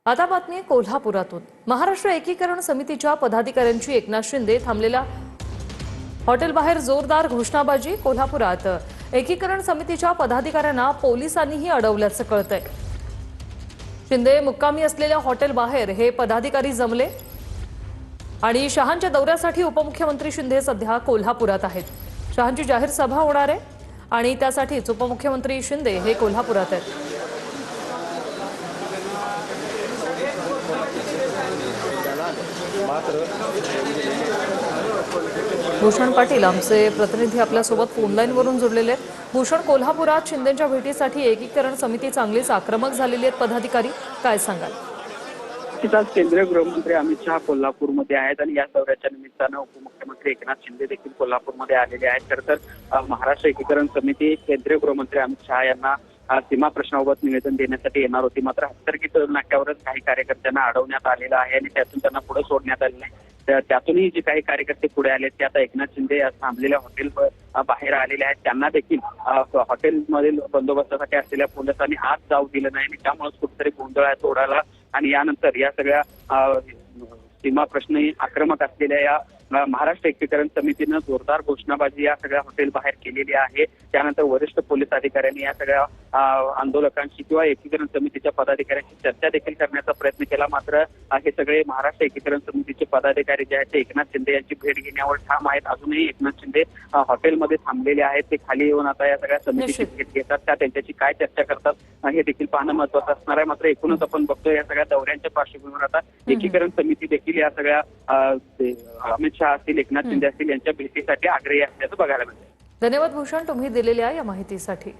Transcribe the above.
आता बातमी कोल्हापुरातून। महाराष्ट्र एकीकरण समितीच्या पदाधिकाऱ्यांची एकनाथ शिंदे थांबलेल्या हॉटेल बाहेर जोरदार घोषणाबाजी। कोल्हापुरात एकीकरण समितीच्या पदाधिकाऱ्यांना पोलिसांनीही अडवल्याचं कळतंय। शिंदे मुक्कामी असलेल्या हॉटेल बाहेर हे पदाधिकारी जमले आणि शहांच्या दौऱ्यासाठी उपमुख्यमंत्री शिंदे सध्या कोल्हापुरात आहेत। शहांची जाहीर सभा होणार आहे आणि त्यासाठीच उपमुख्यमंत्री शिंदे हे कोल्हापुरात आहेत। भूषण पाटील आमचे प्रतिनिधी आपल्यासोबत फोनलाईन वरून जोडलेले आहेत। भूषण, कोल्हापुरात शिंदेंच्या भेटीसाठी एकीकरण समिती चांगलीच आक्रमक झालेली आहेत। पदाधिकारी काय सांगाल? आज केंद्रीय गृहमंत्री अमित शहा कोल्हापूरमध्ये आहेत आणि या दौऱ्याच्या निमित्तानं उपमुख्यमंत्री एकनाथ शिंदे देखील कोल्हापूरमध्ये आलेले आहेत। खरं तर महाराष्ट्र एकीकरण समिती केंद्रीय गृहमंत्री अमित शहा यांना सीमा प्रश्नाबाबत निवेदन देण्यासाठी येणार होती, मात्र हत्तरगी नाक्यावरच काही कार्यकर्त्यांना अडवण्यात आलेलं आहे आणि त्यातून त्यांना पुढे सोडण्यात आले नाही। त्यातूनही जे काही कार्यकर्ते पुढे आले ते आता एकनाथ शिंदे थांबलेल्या हॉटेल बाहेर आलेले आहेत। त्यांना देखील हॉटेलमधील बंदोबस्तासाठी असलेल्या पोलिसांनी आत जाऊ दिलं नाही आणि त्यामुळेच कुठेतरी गोंधळात उडाला आणि यानंतर या सगळ्या सीमा प्रश्न आक्रमक असलेल्या या महाराष्ट्र एकीकरण समितीनं जोरदार घोषणाबाजी या सगळ्या हॉटेल बाहेर केलेली आहे। त्यानंतर वरिष्ठ पोलीस अधिकाऱ्यांनी या सगळ्या आंदोलकांशी किंवा एकीकरण समितीच्या पदाधिकाऱ्यांशी चर्चा देखील करण्याचा प्रयत्न केला, मात्र हे सगळे महाराष्ट्र एकीकरण समितीचे पदाधिकारी जे आहेत ते एकनाथ शिंदे यांची भेट घेण्यावर ठाम आहेत। अजूनही एकनाथ शिंदे हॉटेलमध्ये थांबलेले आहेत। ते खाली येऊन आता या सगळ्या समितीची भेट घेतात, त्या त्यांच्याशी काय चर्चा करतात हे देखील पाहणं महत्त्वाचं असणार आहे। मात्र एकूणच आपण बघतोय या सगळ्या दौऱ्यांच्या पार्श्वभूमीवर आता एकीकरण समिती देखील या सगळ्या अमित शहा असतील, एकनाथ शिंदे असतील यांच्या भेटीसाठी आग्रही असल्याचं बघायला मिळतं। धन्यवाद भूषण, तुम्ही दिलेल्या या माहितीसाठी।